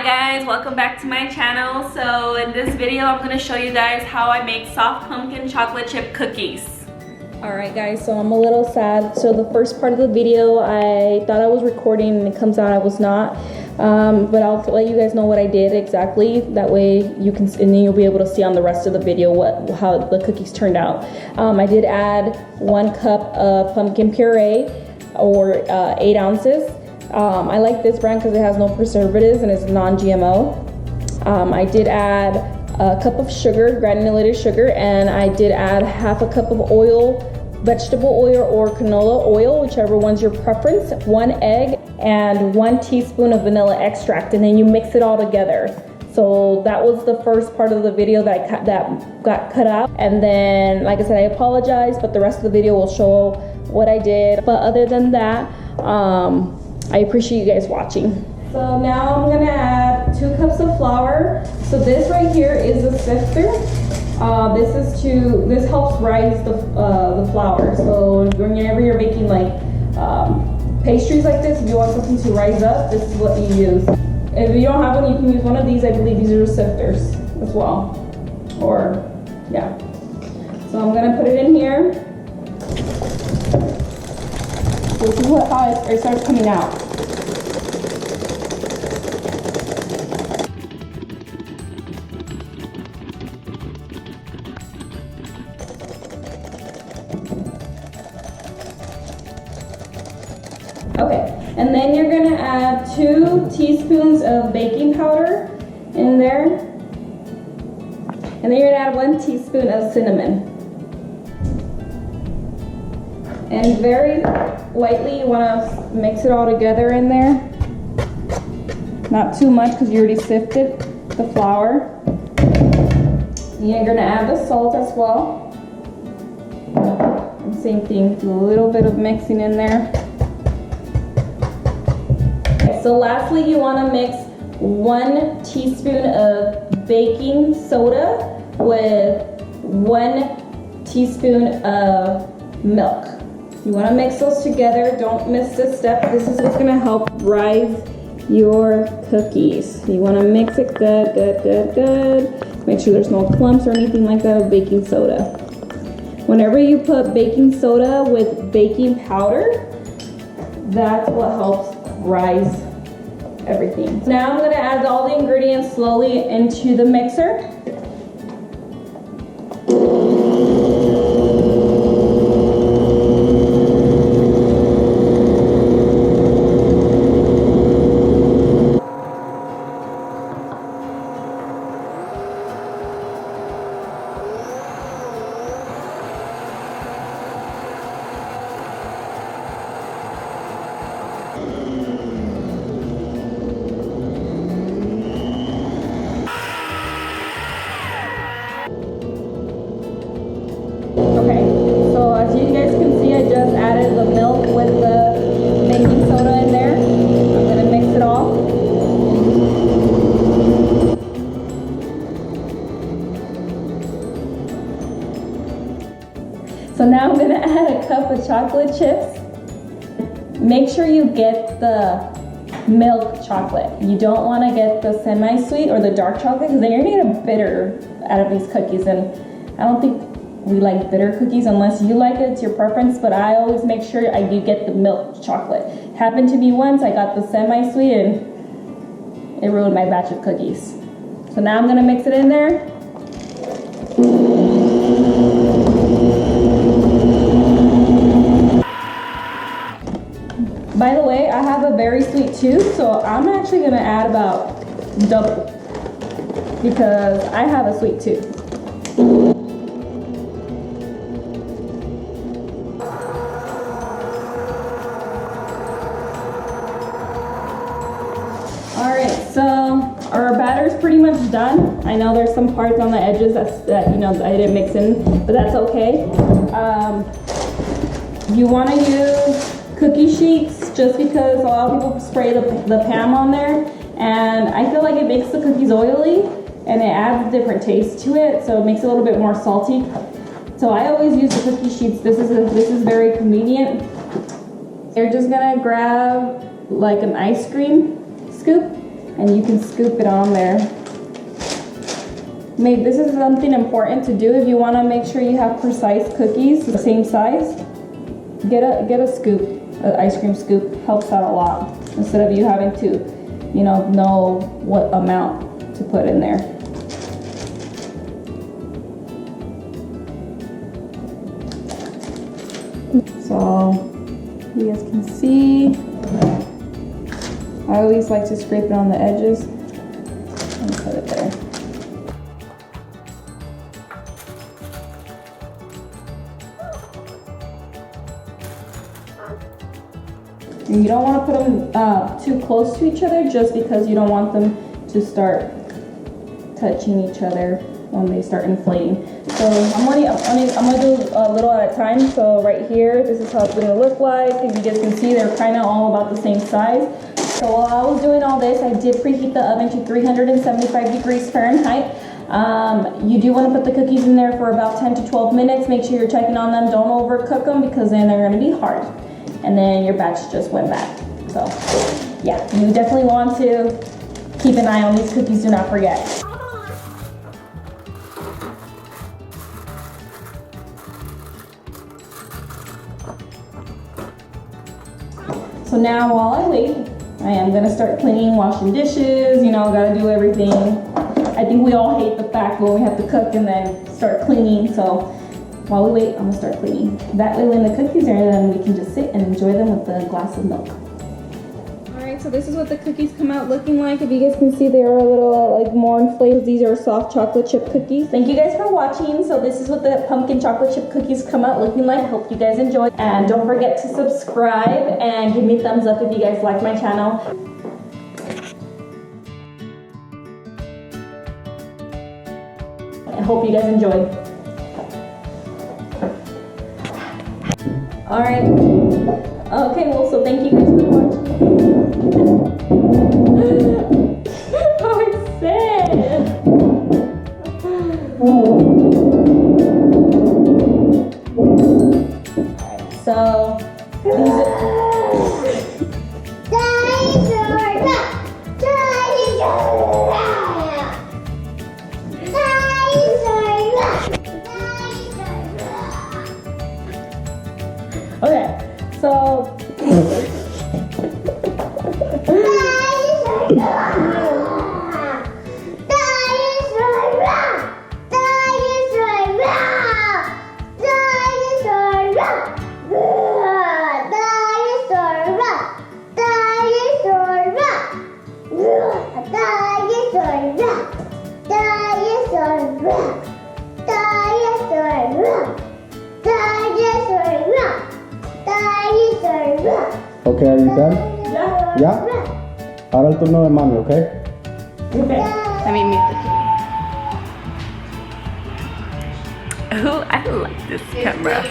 guys, welcome back to my channel. So in this video I'm going to show you guys how I make soft pumpkin chocolate chip cookies. Alright guys, so I'm a little sad. So the first part of the video I thought I was recording and it comes out I was not. But I'll let you guys know what I did exactly. That way you can, and then you'll be able to see on the rest of the video how the cookies turned out. I did add 1 cup of pumpkin puree, or 8 ounces. I like this brand because it has no preservatives and it's non-GMO. I did add a cup of sugar, granulated sugar, and I did add half a cup of oil, vegetable oil or canola oil, whichever one's your preference, 1 egg, and 1 teaspoon of vanilla extract, and then you mix it all together. So that was the first part of the video that got cut out. And then, like I said, I apologize, but the rest of the video will show what I did. But other than that, I appreciate you guys watching. So now I'm gonna add 2 cups of flour. So this right here is a sifter. This helps rise the flour. So whenever you're making like pastries like this, if you want something to rise up, this is what you use. If you don't have one, you can use one of these. I believe these are sifters as well. Or, yeah. So I'm gonna put it in here. This is how it starts coming out. Okay, and then you're gonna add 2 teaspoons of baking powder in there. And then you're gonna add 1 teaspoon of cinnamon. And very lightly, you wanna mix it all together in there. Not too much because you already sifted the flour. And you're gonna add the salt as well. And same thing, do a little bit of mixing in there. So lastly, you want to mix 1 teaspoon of baking soda with 1 teaspoon of milk. You want to mix those together. Don't miss this step. This is what's going to help rise your cookies. You want to mix it good, good, good, good. Make sure there's no clumps or anything like that of baking soda. Whenever you put baking soda with baking powder, that's what helps rise everything. Now I'm going to add all the ingredients slowly into the mixer. Okay, so as you guys can see, I just added the milk with the baking soda in there. I'm going to mix it all. So now I'm going to add a cup of chocolate chips. Make sure you get the milk chocolate. You don't want to get the semi-sweet or the dark chocolate because then you're going to get a bitter out of these cookies, and I don't think we like bitter cookies unless you like it, it's your preference, but I always make sure I do get the milk chocolate. Happened to me once, I got the semi-sweet and it ruined my batch of cookies. So now I'm gonna mix it in there. By the way, I have a very sweet tooth, so I'm actually gonna add about double because I have a sweet tooth. Alright, so our batter's pretty much done. I know there's some parts on the edges that you know I didn't mix in, but that's okay. You want to use cookie sheets just because a lot of people spray the Pam on there, and I feel like it makes the cookies oily and it adds a different taste to it, so it makes it a little bit more salty. So I always use the cookie sheets. This is very convenient. You're just gonna grab like an ice cream scoop and you can scoop it on there. Maybe this is something important to do if you want to make sure you have precise cookies the same size. Get a scoop, an ice cream scoop. Helps out a lot instead of you having to, you know what amount to put in there. So you guys can see, I always like to scrape it on the edges and put it there. And you don't want to put them too close to each other, just because you don't want them to start touching each other when they start inflating. So I'm gonna do a little at a time. So right here, this is how it's gonna look like. As you guys can see, they're kind of all about the same size. So while I was doing all this, I did preheat the oven to 375 degrees Fahrenheit. You do want to put the cookies in there for about 10 to 12 minutes. Make sure you're checking on them. Don't overcook them, because then they're gonna be hard. And then your batch just went back. So yeah, you definitely want to keep an eye on these cookies, do not forget. So now while I wait, I am gonna start cleaning, washing dishes, gotta do everything. I think we all hate the fact when we have to cook and then start cleaning, so while we wait, I'm gonna start cleaning. That way when the cookies are in, then we can just sit and enjoy them with a glass of milk. Alright, so this is what the cookies come out looking like. If you guys can see, they are a little more inflated. These are soft chocolate chip cookies. Thank you guys for watching. So this is what the pumpkin chocolate chip cookies come out looking like. Hope you guys enjoyed. And don't forget to subscribe and give me a thumbs up if you guys like my channel. I hope you guys enjoyed. Alright. Okay, well, so thank you guys for watching. How excited! Alright, so these are... Okay, so Okay, are you done? yeah. Yeah? Ahora el turno de mami, okay? Okay. Let me mute the TV. Oh, I like this camera.